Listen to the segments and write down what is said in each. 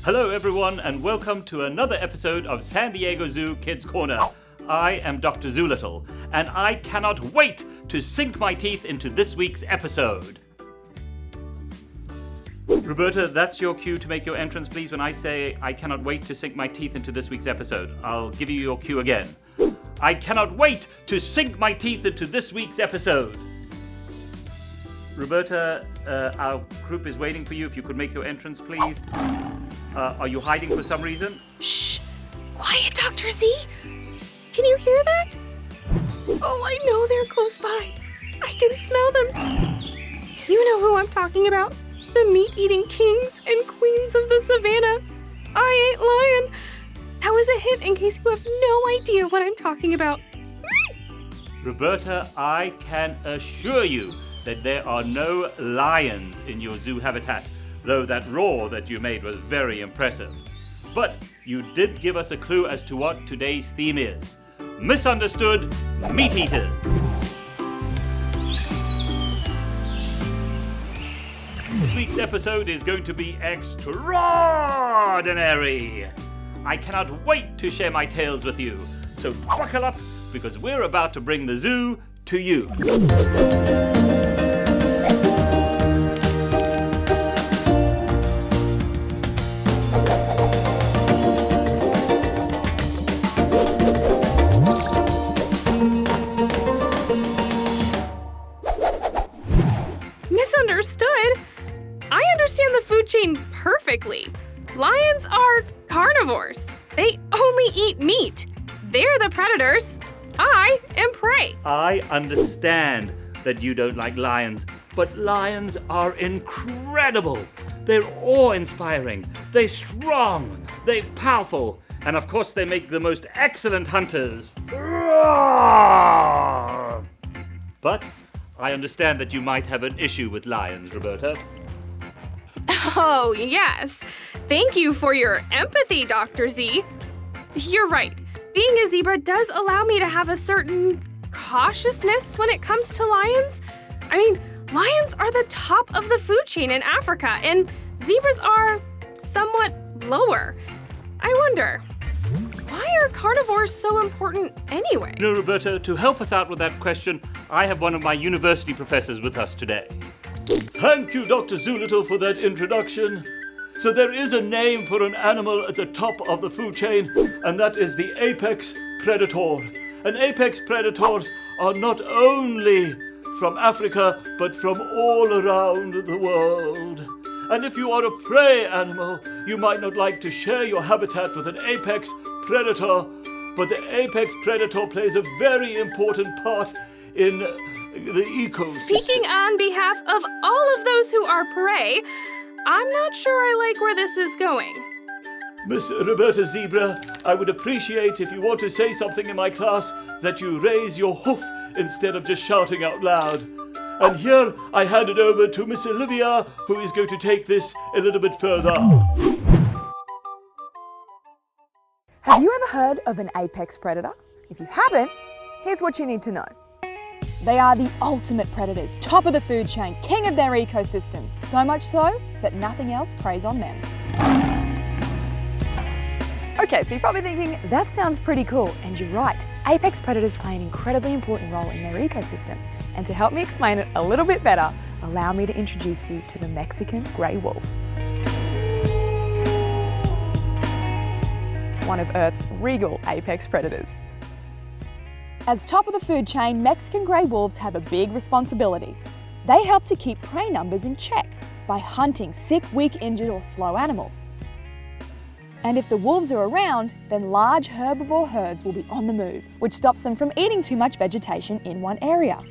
Hello everyone and welcome to another episode of San Diego Zoo Kids Corner. I am Dr. Zoolittle and I cannot wait to sink my teeth into this week's episode. Roberta, that's your cue to make your entrance, please, when I say I cannot wait to sink my teeth into this week's episode. I'll give you your cue again. I cannot wait to sink my teeth into this week's episode. Roberta, our group is waiting for you. If you could make your entrance, please. Are you hiding for some reason? Shh! Quiet, Dr. Z! Can you hear that? Oh, I know they're close by. I can smell them. You know who I'm talking about. The meat-eating kings and queens of the savannah. I ain't lying. That was a hint in case you have no idea what I'm talking about. Roberta, I can assure you that there are no lions in your zoo habitat, though that roar that you made was very impressive. But you did give us a clue as to what today's theme is. Misunderstood meat eaters. This week's episode is going to be extraordinary. I cannot wait to share my tales with you. So buckle up, because we're about to bring the zoo to you. Misunderstood? I understand the food chain perfectly. Lions are carnivores. They only eat meat. They're the predators. I am prey. I understand that you don't like lions, but lions are incredible. They're awe-inspiring. They're strong. They're powerful. And of course, they make the most excellent hunters. But I understand that you might have an issue with lions, Roberta. Oh, yes. Thank you for your empathy, Dr. Z. You're right. Being a zebra does allow me to have a certain cautiousness when it comes to lions. I mean, lions are the top of the food chain in Africa, and zebras are somewhat lower. I wonder, why are carnivores so important anyway? No, Roberta, to help us out with that question, I have one of my university professors with us today. Thank you, Dr. Zoolittle, for that introduction. So there is a name for an animal at the top of the food chain, and that is the apex predator. And apex predators are not only from Africa, but from all around the world. And if you are a prey animal, you might not like to share your habitat with an apex predator, but the apex predator plays a very important part in the ecosystem. Speaking on behalf of all of those who are prey, I'm not sure I like where this is going. Miss Roberta Zebra, I would appreciate if you want to say something in my class that you raise your hoof instead of just shouting out loud. And here I hand it over to Miss Olivia, who is going to take this a little bit further. Have you ever heard of an apex predator? If you haven't, here's what you need to know. They are the ultimate predators, top of the food chain, king of their ecosystems. So much so that nothing else preys on them. Okay, so you're probably thinking, that sounds pretty cool, and you're right. Apex predators play an incredibly important role in their ecosystem. And to help me explain it a little bit better, allow me to introduce you to the Mexican grey wolf. One of Earth's regal apex predators. As top of the food chain, Mexican grey wolves have a big responsibility. They help to keep prey numbers in check by hunting sick, weak, injured or slow animals. And if the wolves are around, then large herbivore herds will be on the move, which stops them from eating too much vegetation in one area.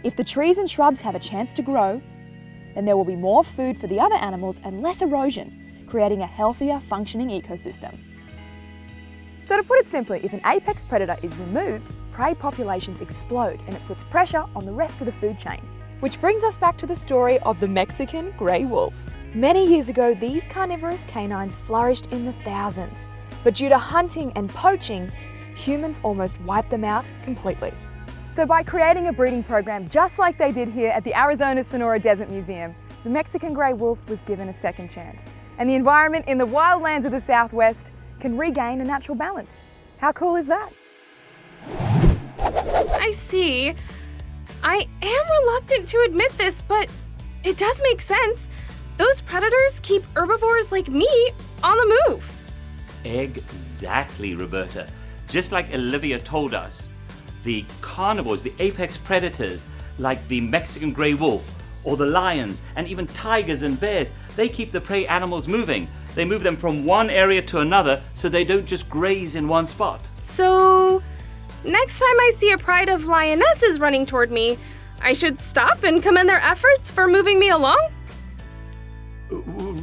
If the trees and shrubs have a chance to grow, then there will be more food for the other animals and less erosion, creating a healthier, functioning ecosystem. So to put it simply, if an apex predator is removed, prey populations explode and it puts pressure on the rest of the food chain. Which brings us back to the story of the Mexican grey wolf. Many years ago, these carnivorous canines flourished in the thousands, but due to hunting and poaching, humans almost wiped them out completely. So by creating a breeding program just like they did here at the Arizona Sonora Desert Museum, the Mexican grey wolf was given a second chance, and the environment in the wildlands of the Southwest can regain a natural balance. How cool is that? I see. I am reluctant to admit this, but it does make sense. Those predators keep herbivores like me on the move. Exactly, Roberta. Just like Olivia told us, the carnivores, the apex predators, like the Mexican grey wolf, or the lions, and even tigers and bears, they keep the prey animals moving. They move them from one area to another so they don't just graze in one spot. So, next time I see a pride of lionesses running toward me, I should stop and commend their efforts for moving me along?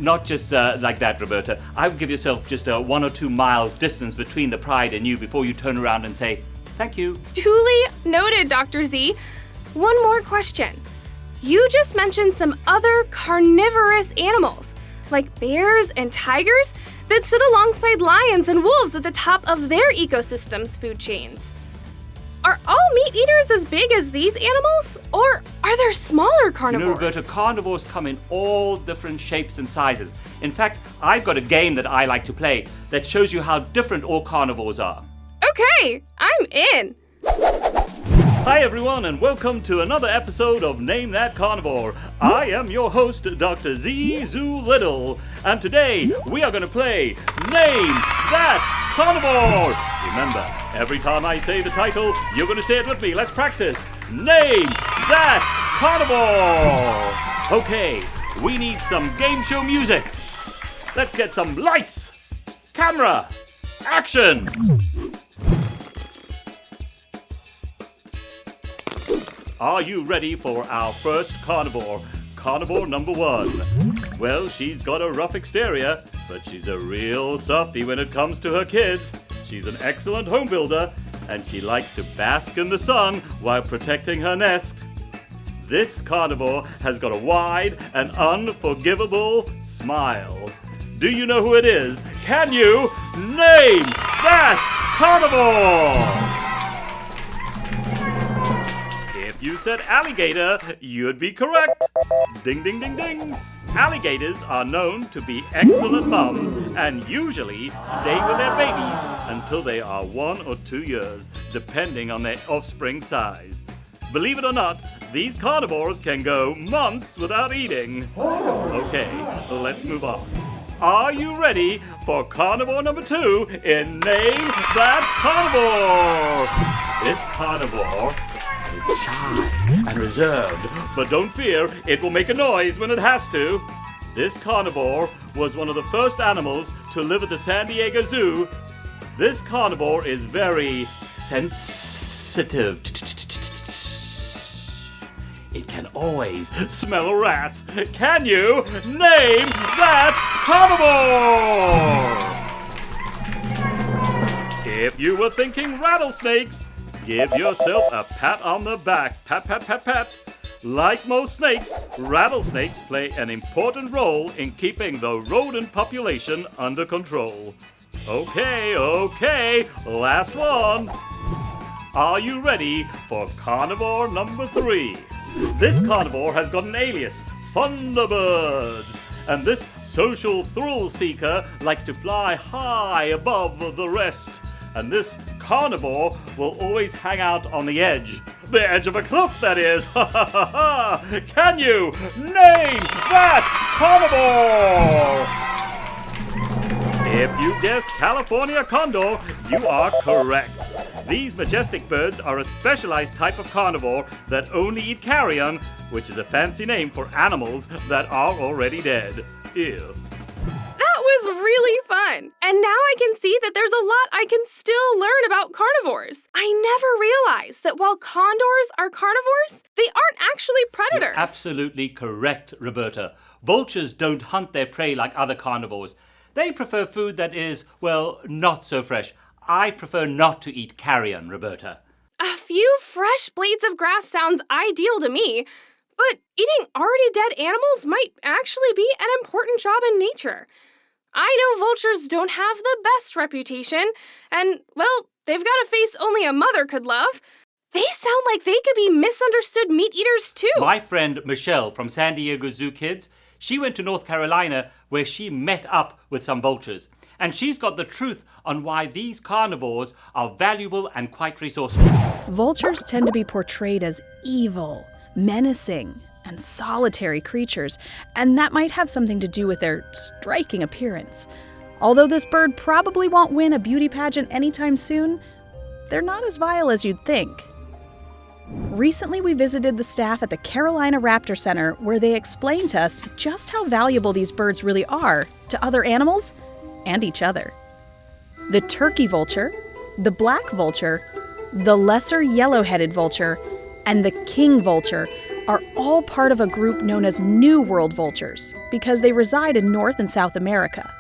Not just like that, Roberta. I would give yourself just 1 or 2 miles distance between the pride and you before you turn around and say, thank you. Duly noted, Dr. Z. One more question. You just mentioned some other carnivorous animals, like bears and tigers, that sit alongside lions and wolves at the top of their ecosystem's food chains. Are all meat eaters as big as these animals? Or are there smaller carnivores? You know, Roberta, carnivores come in all different shapes and sizes. In fact, I've got a game that I like to play that shows you how different all carnivores are. Okay, I'm in. Hi everyone, and welcome to another episode of Name That Carnivore. I am your host, Dr. Z Zoolittle, and today we are going to play Name That Carnivore. Remember, every time I say the title, you're going to say it with me. Let's practice. Name That Carnivore. Okay, we need some game show music. Let's get some lights, camera, action. Are you ready for our first carnivore? Carnivore number 1. Well, she's got a rough exterior, but she's a real softie when it comes to her kids. She's an excellent home builder, and she likes to bask in the sun while protecting her nest. This carnivore has got a wide and unforgivable smile. Do you know who it is? Can you name that carnivore? If you said alligator, you'd be correct. Ding, ding, ding, ding. Alligators are known to be excellent moms and usually stay with their babies until they are 1 or 2 years, depending on their offspring size. Believe it or not, these carnivores can go months without eating. Okay, let's move on. Are you ready for carnivore number 2 in Name That Carnivore? This carnivore is shy and reserved, but don't fear, it will make a noise when it has to. This carnivore was one of the first animals to live at the San Diego Zoo. This carnivore is very sensitive. It can always smell a rat. Can you name that carnivore? If you were thinking rattlesnakes, give yourself a pat on the back. Pat, pat, pat, pat. Like most snakes, rattlesnakes play an important role in keeping the rodent population under control. Okay, last one. Are you ready for carnivore number 3? This carnivore has got an alias, Thunderbird. And this social thrill seeker likes to fly high above the rest. And this carnivore will always hang out on the edge of a cliff, that is. Can you name that carnivore? If you guessed California condor, you are correct. These majestic birds are a specialized type of carnivore that only eat carrion, which is a fancy name for animals that are already dead. Ew. That was really fun. And now I can see that there's a lot I can still learn about carnivores. I never realized that while condors are carnivores, they aren't actually predators. You're absolutely correct, Roberta. Vultures don't hunt their prey like other carnivores. They prefer food that is, well, not so fresh. I prefer not to eat carrion, Roberta. A few fresh blades of grass sounds ideal to me, but eating already dead animals might actually be an important job in nature. I know vultures don't have the best reputation, and, well, they've got a face only a mother could love. They sound like they could be misunderstood meat eaters too. My friend Michelle from San Diego Zoo Kids, she went to North Carolina where she met up with some vultures. And she's got the truth on why these carnivores are valuable and quite resourceful. Vultures tend to be portrayed as evil, menacing, and solitary creatures, and that might have something to do with their striking appearance. Although this bird probably won't win a beauty pageant anytime soon, they're not as vile as you'd think. Recently, we visited the staff at the Carolina Raptor Center, where they explained to us just how valuable these birds really are to other animals and each other. The turkey vulture, the black vulture, the lesser yellow-headed vulture, and the king vulture are all part of a group known as New World vultures because they reside in North and South America.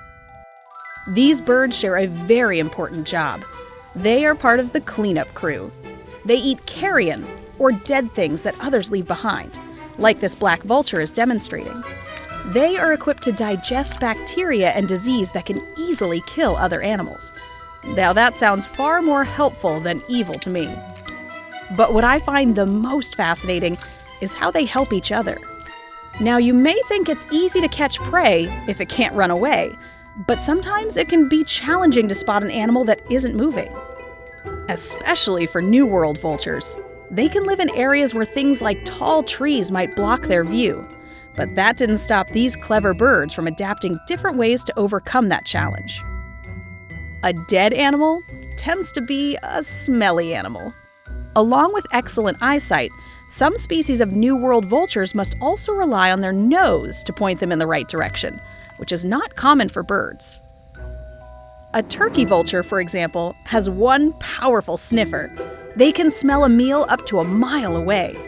These birds share a very important job. They are part of the cleanup crew. They eat carrion, or dead things that others leave behind, like this black vulture is demonstrating. They are equipped to digest bacteria and disease that can easily kill other animals. Now that sounds far more helpful than evil to me. But what I find the most fascinating is how they help each other. Now you may think it's easy to catch prey if it can't run away, but sometimes it can be challenging to spot an animal that isn't moving. Especially for New World vultures. They can live in areas where things like tall trees might block their view. But that didn't stop these clever birds from adapting different ways to overcome that challenge. A dead animal tends to be a smelly animal. Along with excellent eyesight, some species of New World vultures must also rely on their nose to point them in the right direction, which is not common for birds. A turkey vulture, for example, has one powerful sniffer. They can smell a meal up to a mile away.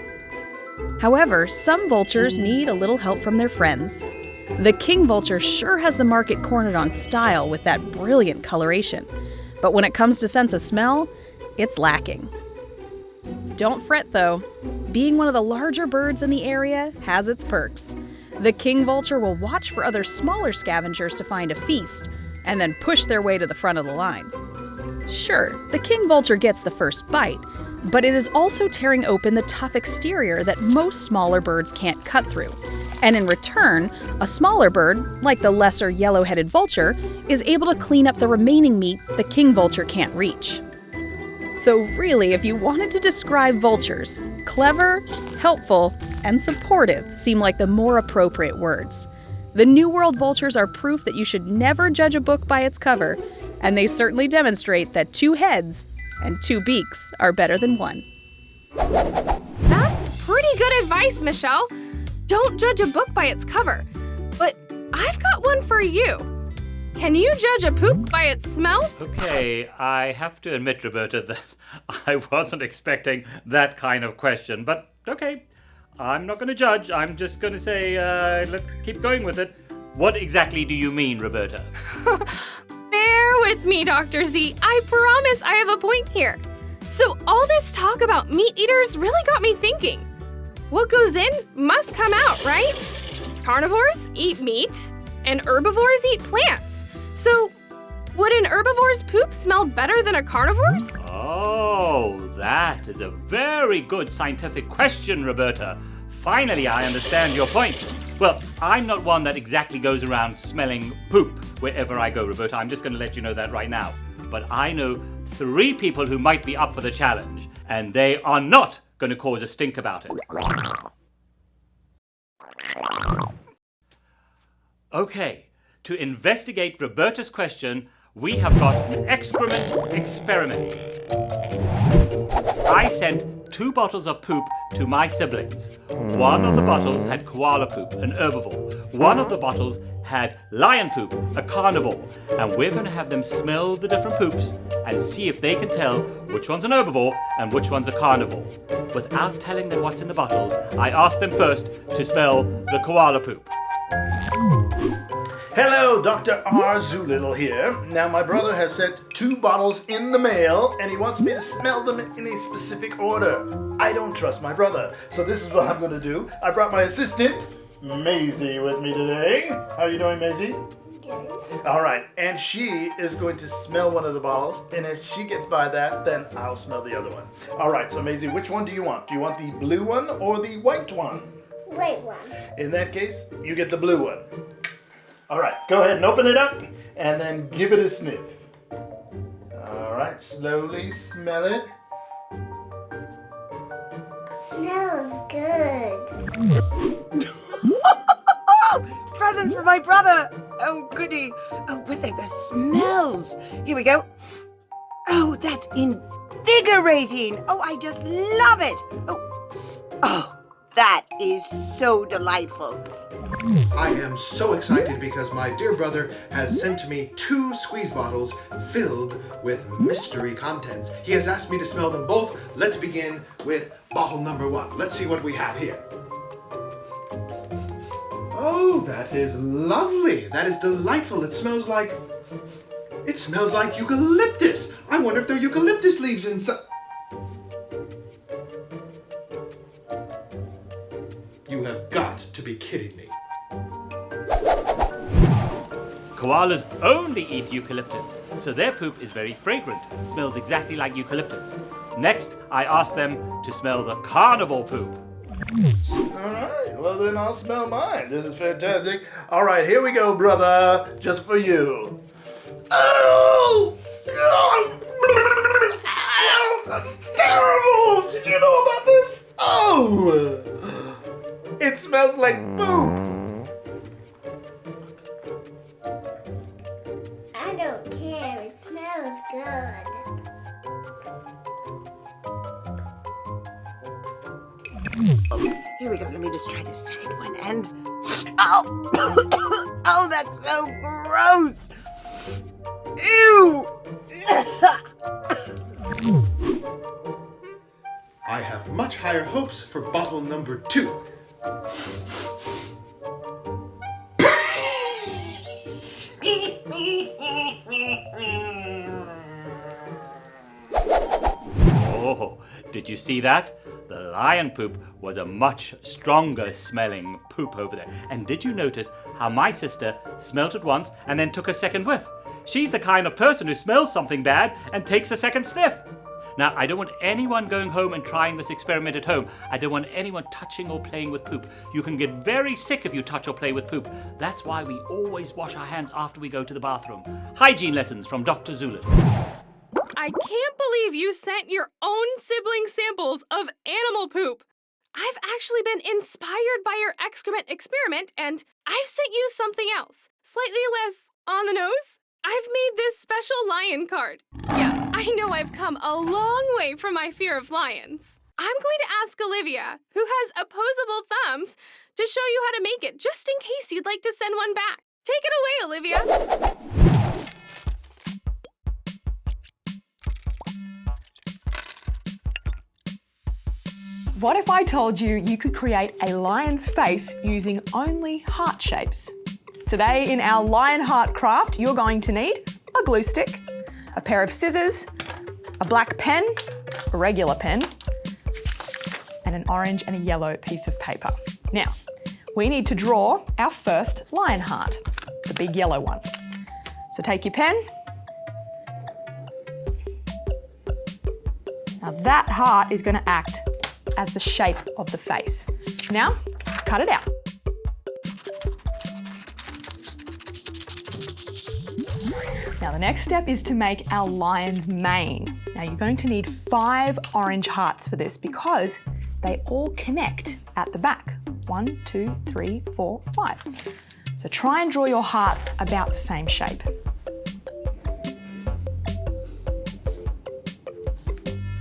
However, some vultures need a little help from their friends. The king vulture sure has the market cornered on style with that brilliant coloration. But when it comes to sense of smell, it's lacking. Don't fret though. Being one of the larger birds in the area has its perks. The king vulture will watch for other smaller scavengers to find a feast, and then push their way to the front of the line. Sure, the king vulture gets the first bite, but it is also tearing open the tough exterior that most smaller birds can't cut through. And in return, a smaller bird, like the lesser yellow-headed vulture, is able to clean up the remaining meat the king vulture can't reach. So really, if you wanted to describe vultures, clever, helpful, and supportive seem like the more appropriate words. The New World vultures are proof that you should never judge a book by its cover, and they certainly demonstrate that 2 heads and 2 beaks are better than 1. That's pretty good advice, Michelle. Don't judge a book by its cover. But I've got one for you. Can you judge a poop by its smell? Okay, I have to admit, Roberta, that I wasn't expecting that kind of question, but okay. I'm not going to judge. I'm just going to say, let's keep going with it. What exactly do you mean, Roberta? Bear with me, Dr. Z. I promise I have a point here. So all this talk about meat eaters really got me thinking. What goes in must come out, right? Carnivores eat meat, and herbivores eat plants. So would an herbivore's poop smell better than a carnivore's? Oh, that is a very good scientific question, Roberta. Finally, I understand your point. Well, I'm not one that exactly goes around smelling poop wherever I go, Roberta. I'm just going to let you know that right now. But I know 3 people who might be up for the challenge, and they are not going to cause a stink about it. Okay, to investigate Roberta's question, we have got an excrement experiment. I sent 2 bottles of poop to my siblings. One of the bottles had koala poop, an herbivore. One of the bottles had lion poop, a carnivore. And we're going to have them smell the different poops and see if they can tell which one's an herbivore and which one's a carnivore. Without telling them what's in the bottles, I asked them first to smell the koala poop. Hello, Dr. R. Zoolittle here. Now, my brother has sent 2 bottles in the mail, and he wants me to smell them in a specific order. I don't trust my brother, so this is what I'm going to do. I brought my assistant, Maisie, with me today. How are you doing, Maisie? Okay. All right, and she is going to smell one of the bottles, and if she gets by that, then I'll smell the other one. All right, so Maisie, which one do you want? Do you want the blue one or the white one? White one. In that case, you get the blue one. All right, go ahead and open it up, and then give it a sniff. All right, slowly smell it. Smells good. Presents for my brother! Oh, goody. Oh, with the smells. Here we go. Oh, that's invigorating. Oh, I just love it. Oh, that is so delightful. I am so excited because my dear brother has sent me 2 squeeze bottles filled with mystery contents. He has asked me to smell them both. Let's begin with bottle number 1. Let's see what we have here. Oh, that is lovely. That is delightful. It smells like eucalyptus. I wonder if there are eucalyptus leaves inside. You have got to be kidding me. Koalas only eat eucalyptus, so their poop is very fragrant. It smells exactly like eucalyptus. Next, I asked them to smell the carnivore poop. All right, well then I'll smell mine. This is fantastic. All right, here we go, brother, just for you. Oh! That's terrible! Did you know about this? Oh! It smells like poop. I don't care. It smells good. Here we go. Let me just try the second one. And oh, oh, that's so gross. Ew. I have much higher hopes for bottle number 2. Oh, did you see that? The lion poop was a much stronger smelling poop over there. And did you notice how my sister smelt it once and then took a second whiff? She's the kind of person who smells something bad and takes a second sniff. Now, I don't want anyone going home and trying this experiment at home. I don't want anyone touching or playing with poop. You can get very sick if you touch or play with poop. That's why we always wash our hands after we go to the bathroom. Hygiene lessons from Dr. Zoolittle. I can't believe you sent your own sibling samples of animal poop. I've actually been inspired by your excrement experiment, and I've sent you something else, slightly less on the nose. I've made this special lion card. Yeah, I know I've come a long way from my fear of lions. I'm going to ask Olivia, who has opposable thumbs, to show you how to make it, just in case you'd like to send one back. Take it away, Olivia. What if I told you you could create a lion's face using only heart shapes? Today in our lion heart craft, you're going to need a glue stick, a pair of scissors, a black pen, a regular pen, and an orange and a yellow piece of paper. Now, we need to draw our first lion heart, the big yellow one. So take your pen. Now that heart is going to act as the shape of the face. Now, cut it out. Now the next step is to make our lion's mane. Now you're going to need 5 orange hearts for this because they all connect at the back. 1, 2, 3, 4, 5. So try and draw your hearts about the same shape.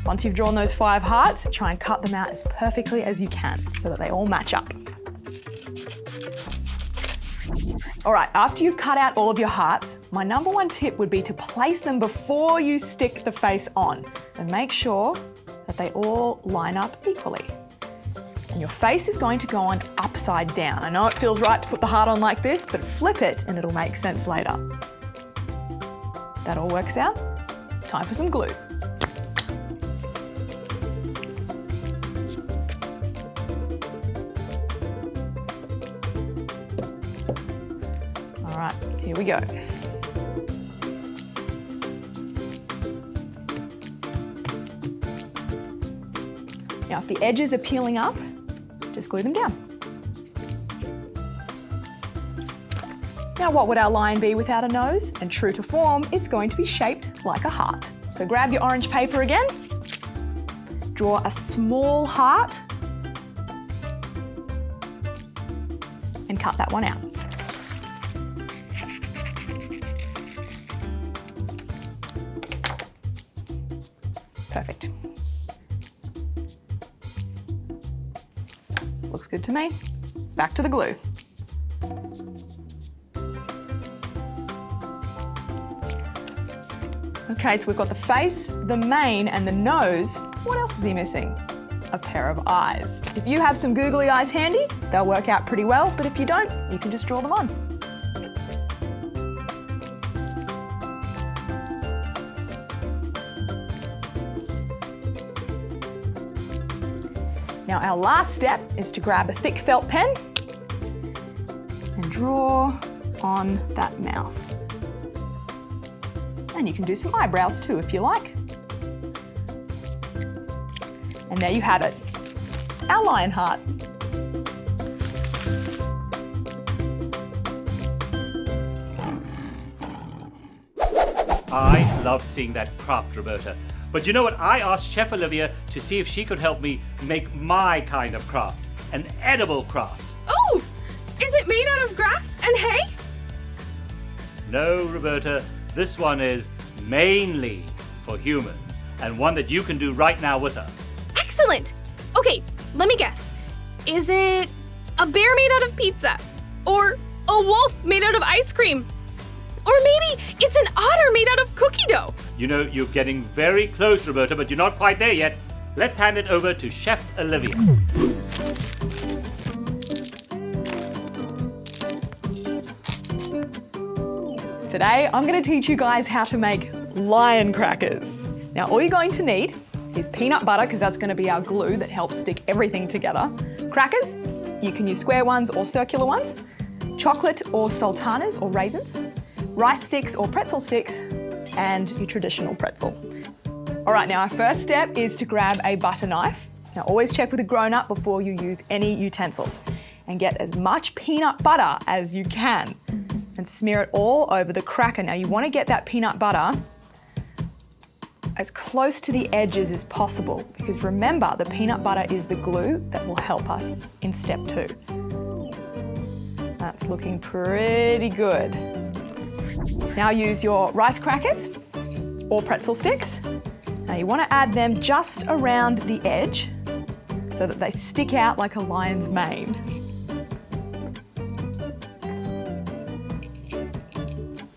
Once you've drawn those 5 hearts, try and cut them out as perfectly as you can so that they all match up. All right, after you've cut out all of your hearts, my number 1 tip would be to place them before you stick the face on. So make sure that they all line up equally. And your face is going to go on upside down. I know it feels right to put the heart on like this, but flip it and it'll make sense later. That all works out. Time for some glue. Here Here we go. Now, if the edges are peeling up, just glue them down. Now, what would our lion be without a nose? And true to form, it's going to be shaped like a heart. So grab your orange paper again, draw a small heart, and cut that one out. Perfect. Looks good to me. Back to the glue. Okay, so we've got the face, the mane, and the nose. What else is he missing? A pair of eyes. If you have some googly eyes handy, they'll work out pretty well, but if you don't, you can just draw them on. Now our last step is to grab a thick felt pen and draw on that mouth. And you can do some eyebrows too if you like. And there you have it, our lion heart. I loved seeing that craft, Roberta. But you know what? I asked Chef Olivia to see if she could help me make my kind of craft, an edible craft. Oh, is it made out of grass and hay? No, Roberta, this one is mainly for humans, and one that you can do right now with us. Excellent. Okay, let me guess. Is it a bear made out of pizza? Or a wolf made out of ice cream? Or maybe it's an otter made out of cookie dough. You know, you're getting very close, Roberta, but you're not quite there yet. Let's hand it over to Chef Olivia. Today, I'm going to teach you guys how to make lion crackers. Now, all you're going to need is peanut butter, because that's going to be our glue that helps stick everything together. Crackers, you can use square ones or circular ones. Chocolate or sultanas or raisins. Rice sticks or pretzel sticks, and your traditional pretzel. All right, now our first step is to grab a butter knife. Now always check with a grown-up before you use any utensils, and get as much peanut butter as you can and smear it all over the cracker. Now you want to get that peanut butter as close to the edges as possible, because remember, the peanut butter is the glue that will help us in step 2. That's looking pretty good. Now use your rice crackers or pretzel sticks. Now you want to add them just around the edge so that they stick out like a lion's mane.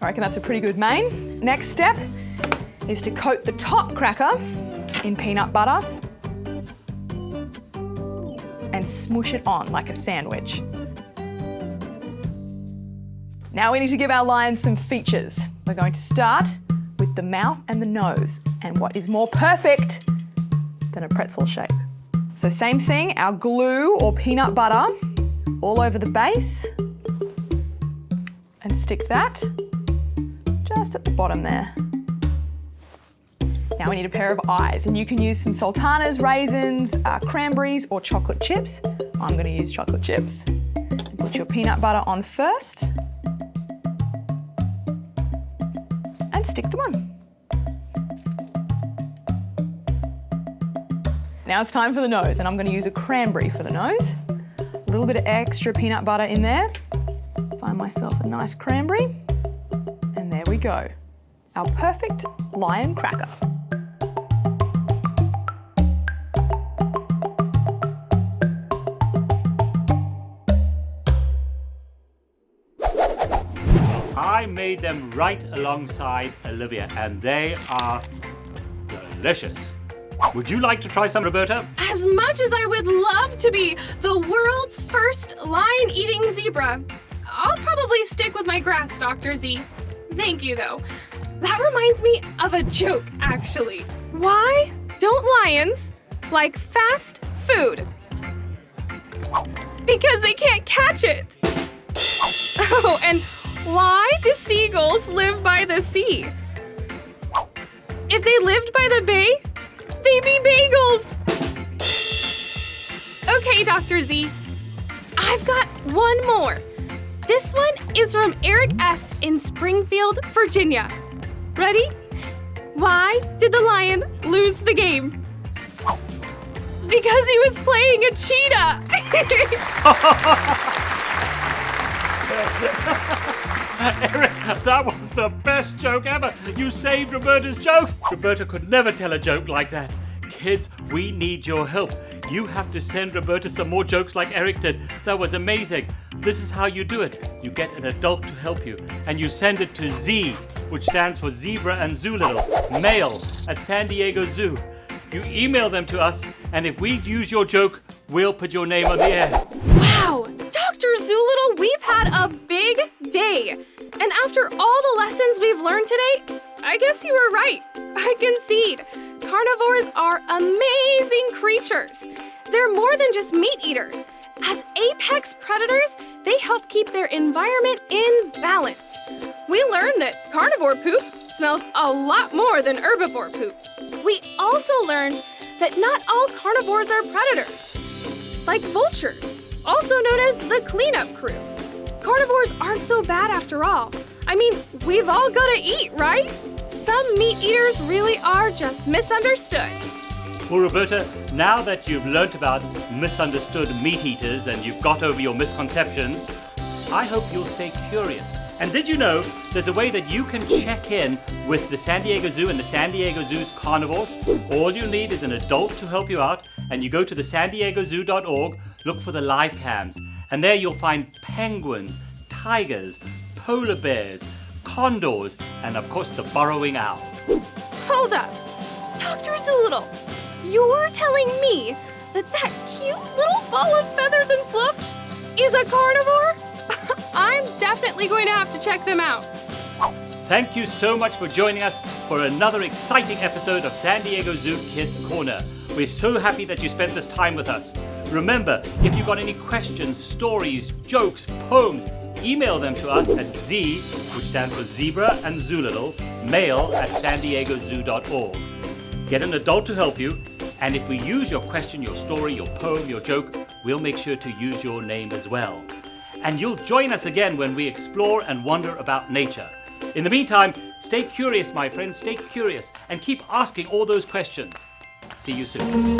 I reckon that's a pretty good mane. Next step is to coat the top cracker in peanut butter and smoosh it on like a sandwich. Now we need to give our lions some features. We're going to start with the mouth and the nose. And what is more perfect than a pretzel shape? So same thing, our glue or peanut butter all over the base. And stick that just at the bottom there. Now we need a pair of eyes, and you can use some sultanas, raisins, cranberries, or chocolate chips. I'm going to use chocolate chips. And put your peanut butter on first. And stick them on. Now it's time for the nose, and I'm going to use a cranberry for the nose. A little bit of extra peanut butter in there. Find myself a nice cranberry. And there we go. Our perfect lion cracker. I made them right alongside Olivia, and they are delicious. Would you like to try some, Roberta? As much as I would love to be the world's first lion-eating zebra, I'll probably stick with my grass, Dr. Z. Thank you, though. That reminds me of a joke, actually. Why don't lions like fast food? Because they can't catch it. Oh, and Why do seagulls live by the sea? If they lived by the bay, they'd be bagels. Okay, Dr. Z. I've got one more. This one is from Eric S. in Springfield, Virginia. Ready? Why did the lion lose the game? Because he was playing a cheetah. Eric, that was the best joke ever. You saved Roberta's jokes. Roberta could never tell a joke like that. Kids, we need your help. You have to send Roberta some more jokes like Eric did. That was amazing. This is how you do it. You get an adult to help you, and you send it to Z, which stands for Zebra and Zoolittle, mail at San Diego Zoo. You email them to us, and if we use your joke, we'll put your name on the air. Wow, Dr. Zoolittle, we've had a big day. And after all the lessons we've learned today, I guess you were right. I concede. Carnivores are amazing creatures. They're more than just meat eaters. As apex predators, they help keep their environment in balance. We learned that carnivore poop smells a lot more than herbivore poop. We also learned that not all carnivores are predators. Like vultures, also known as the cleanup crew. Carnivores aren't so bad after all. I mean, we've all got to eat, right? Some meat eaters really are just misunderstood. Well, Roberta, now that you've learnt about misunderstood meat eaters and you've got over your misconceptions, I hope you'll stay curious. And did you know there's a way that you can check in with the San Diego Zoo and the San Diego Zoo's carnivores? All you need is an adult to help you out, and you go to the sandiegozoo.org, look for the live cams, and there you'll find penguins, tigers, polar bears, condors, and of course the burrowing owl. Hold up. Dr. Zoolittle, you're telling me that cute little ball of feathers and fluff is a carnivore? I'm definitely going to have to check them out. Thank you so much for joining us for another exciting episode of San Diego Zoo Kids Corner. We're so happy that you spent this time with us. Remember, if you've got any questions, stories, jokes, poems, email them to us at Z, which stands for Zebra and Zoolittle, mail at sandiegozoo.org. Get an adult to help you, and if we use your question, your story, your poem, your joke, we'll make sure to use your name as well. And you'll join us again when we explore and wonder about nature. In the meantime, stay curious, my friends, stay curious, and keep asking all those questions. See you soon.